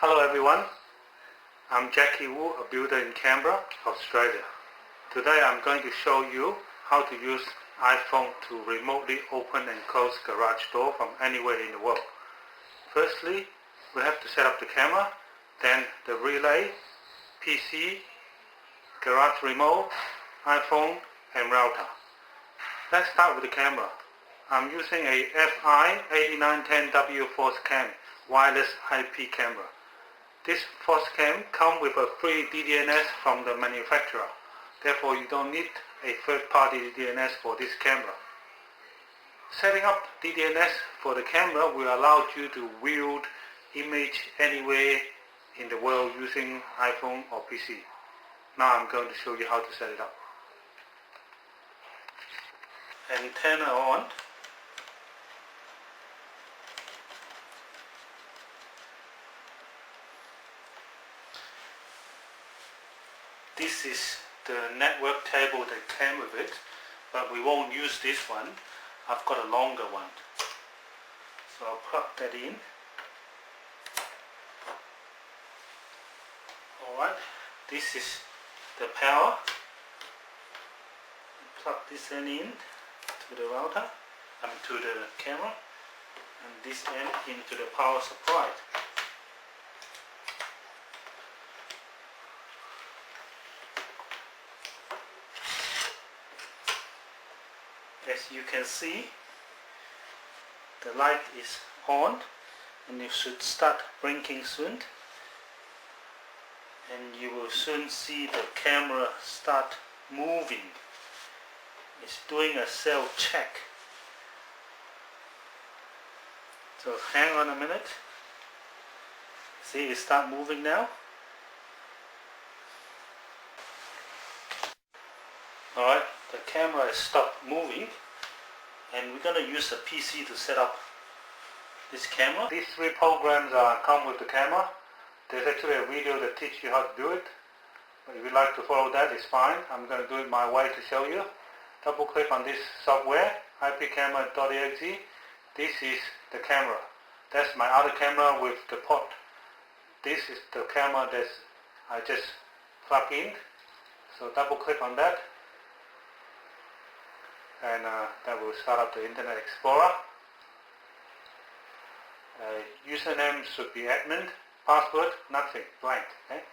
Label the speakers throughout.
Speaker 1: Hello everyone, I'm Jackie Wu, a builder in Canberra, Australia. Today I'm going to show you how to use iPhone to remotely open and close garage door from anywhere in the world. Firstly, we have to set up the camera, then the relay, PC, garage remote, iPhone and router. Let's start with the camera. I'm using a FI8910W force cam wireless IP camera. This force cam comes with a free DDNS from the manufacturer. Therefore, you don't need a third-party DDNS for this camera. Setting up DDNS for the camera will allow you to view image anywhere in the world using iPhone or PC. Now I'm going to show you how to set it up. Antenna on. This is the network table that came with it, but we won't use this one. I've got a longer one. So I'll plug that in. Alright, this is the power. Plug this end in to the router, to the camera, and this end into the power supply. As you can see, the light is on and it should start blinking soon, and you will soon see the camera start moving. It's doing a self check. So hang on a minute. See, it start moving now. Alright, the camera has stopped moving, and we're going to use a PC to set up this camera. These three programs come with the camera. There's actually a video that teaches you how to do it, but if you'd like to follow that, it's fine. I'm going to do it my way to show you. Double click on this software, ipcamera.exe. This is the camera. That's my other camera with the port. This is the camera that I just plug in. So double click on that, and that will start up the Internet Explorer. Username should be admin. Password, nothing, blank. Okay?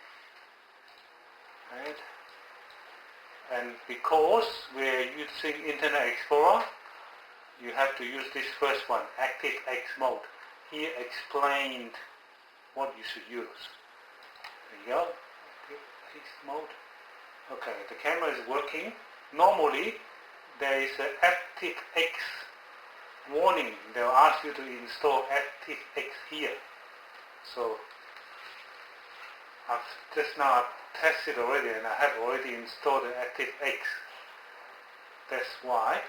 Speaker 1: Right. And because we're using Internet Explorer, you have to use this first one, ActiveX mode. Here explained what you should use. There you go, ActiveX mode. Okay, the camera is working. Normally, there is an ActiveX warning. They'll ask you to install ActiveX here. So I've just now tested already, and I have already installed the ActiveX. That's why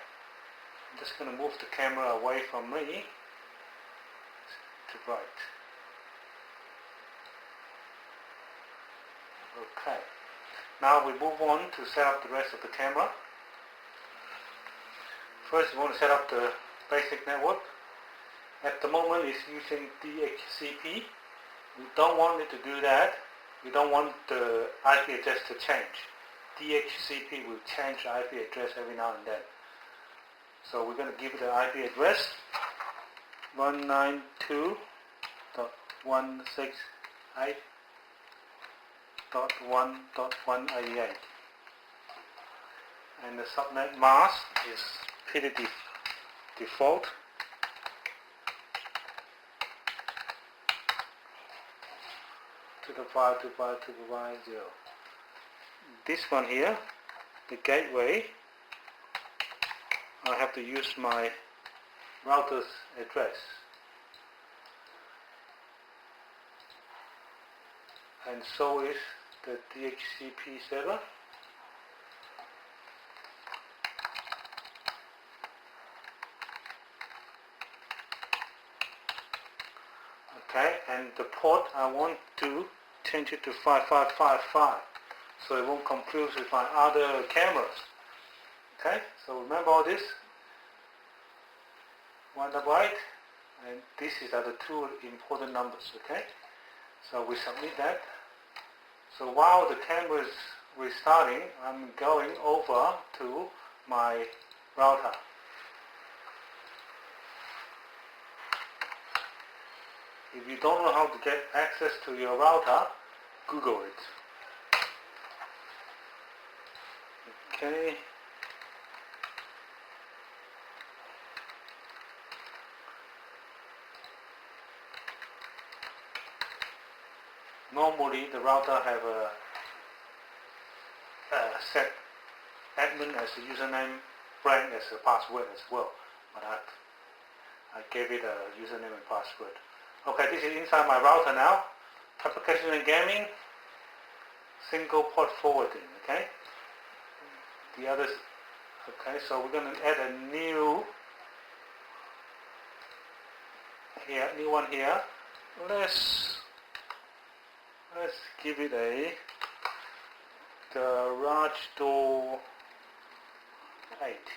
Speaker 1: I'm just going to move the camera away from me to right. Okay. Now we move on to set up the rest of the camera. First, we want to set up the basic network. At the moment, it's using DHCP. We don't want it to do that. We don't want the IP address to change. DHCP will change the IP address every now and then. So we're going to give it the IP address 192.168.1.188, and the subnet mask is pretty default. To the 525.2.0. This one here, the gateway, I have to use my router's address. And so is the DHCP server. Okay, and the port I want to change it to 5555, so it won't confuse with my other cameras. Okay, so remember all this. One right, and these are the two important numbers. Okay, So we submit that. So while the camera is restarting, I'm going over to my router. If you don't know how to get access to your router, Google it. Okay. Normally the router have a set admin as a username, Frank as a password as well, but I gave it a username and password. Okay, this is inside my router now. Application and gaming, single port forwarding. Okay, the others. Okay, so we're going to add a new one here. Let's give it a garage door 8,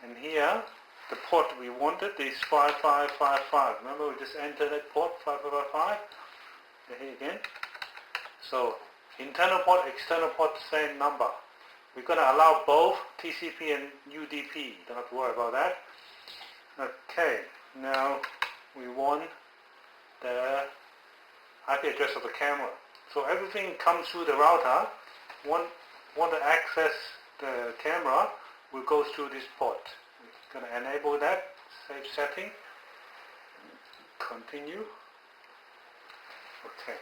Speaker 1: and here the port we wanted is 5555. Remember, we just entered that port 5555. Here again. So internal port, external port, same number. We're going to allow both TCP and UDP. Don't have to worry about that. Okay. Now we want the IP address of the camera. So everything comes through the router. Want to access the camera, will go through this port. We're going to enable that. Save setting. Continue. Okay.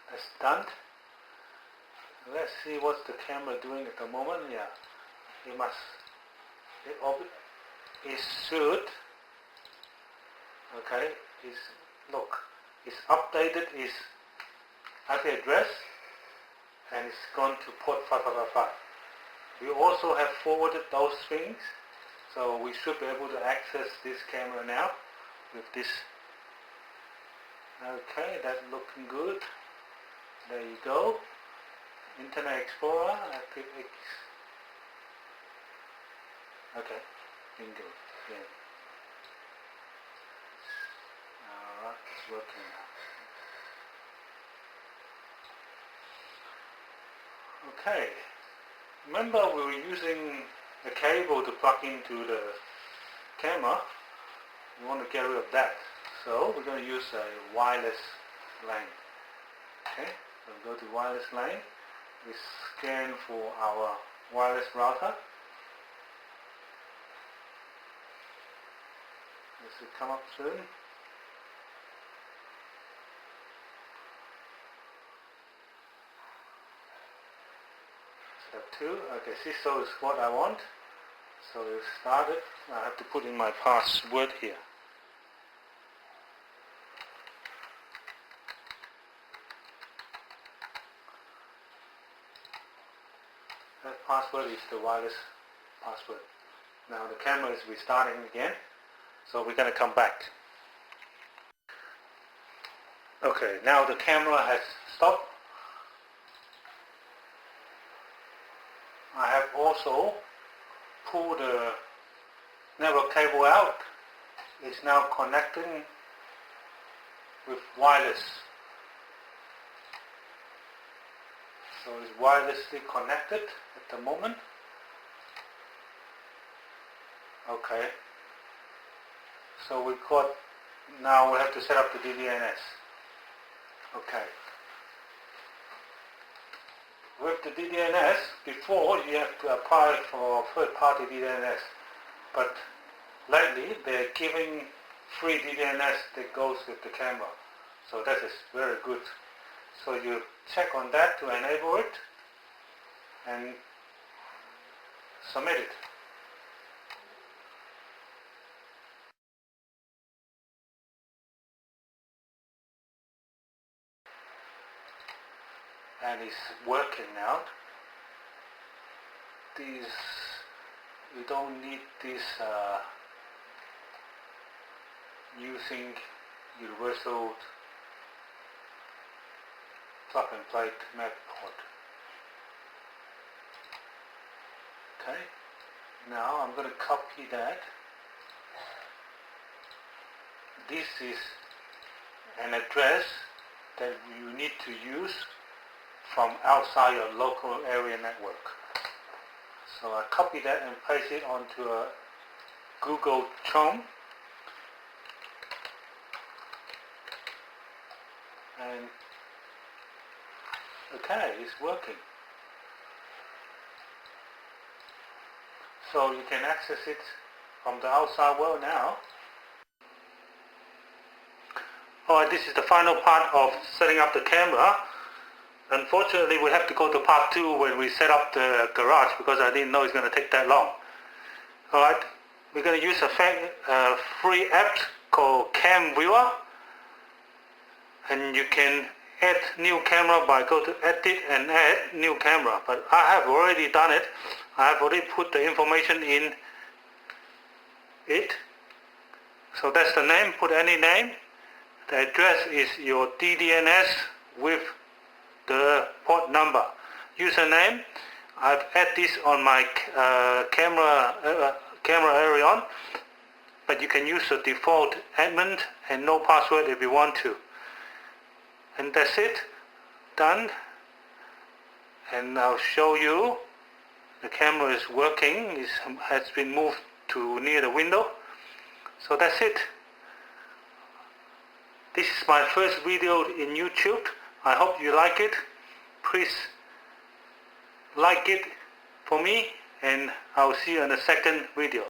Speaker 1: That's done. Let's see what's the camera doing at the moment. Yeah. It should. Okay. It's updated its IP address and it's gone to port 5555. We also have forwarded those things, so we should be able to access this camera now with this. Okay, that's looking good. There you go. Internet Explorer, ActiveX. Okay, bingo. Yeah. Alright, it's working now. Okay. Remember we were using a cable to plug into the camera. We want to get rid of that. So we're going to use a wireless LAN. Okay, so we go to wireless LAN. We scan for our wireless router. This will come up soon. Step 2. Okay, CISO is what I want. So we've started. I have to put in my password here. That password is the wireless password. Now the camera is restarting again, so we're going to come back. Okay, now the camera has stopped. I have also pulled the network cable out. It's now connecting with wireless. So it's wirelessly connected at the moment. Okay. So now we have to set up the DDNS. Okay. With the DDNS, before you have to apply for third-party DDNS, but lately they're giving free DDNS that goes with the camera. So that is very good. So you check on that to enable it and submit it. And it's working now. You don't need this using universal plug and play MAC port. Okay, now I'm going to copy that. This is an address that you need to use from outside your local area network. So I copy that and paste it onto a Google Chrome, and okay, it's working. So you can access it from the outside world now. Alright, this is the final part of setting up the camera. Unfortunately, we have to go to part 2 when we set up the garage, because I didn't know it's going to take that long. Alright, we're going to use a free app called Cam Viewer, and you can add new camera by go to edit and add new camera, but I have already done it. I have already put the information in it. So that's the name, put any name. The address is your DDNS with the port number. Username, I've added this on my camera area on, but you can use the default admin and no password if you want to. And that's it, done. And I'll show you the camera is working. It has been moved to near the window. So that's it. This is my first video in YouTube. I hope you like it. Please like it for me, and I'll see you in the second video.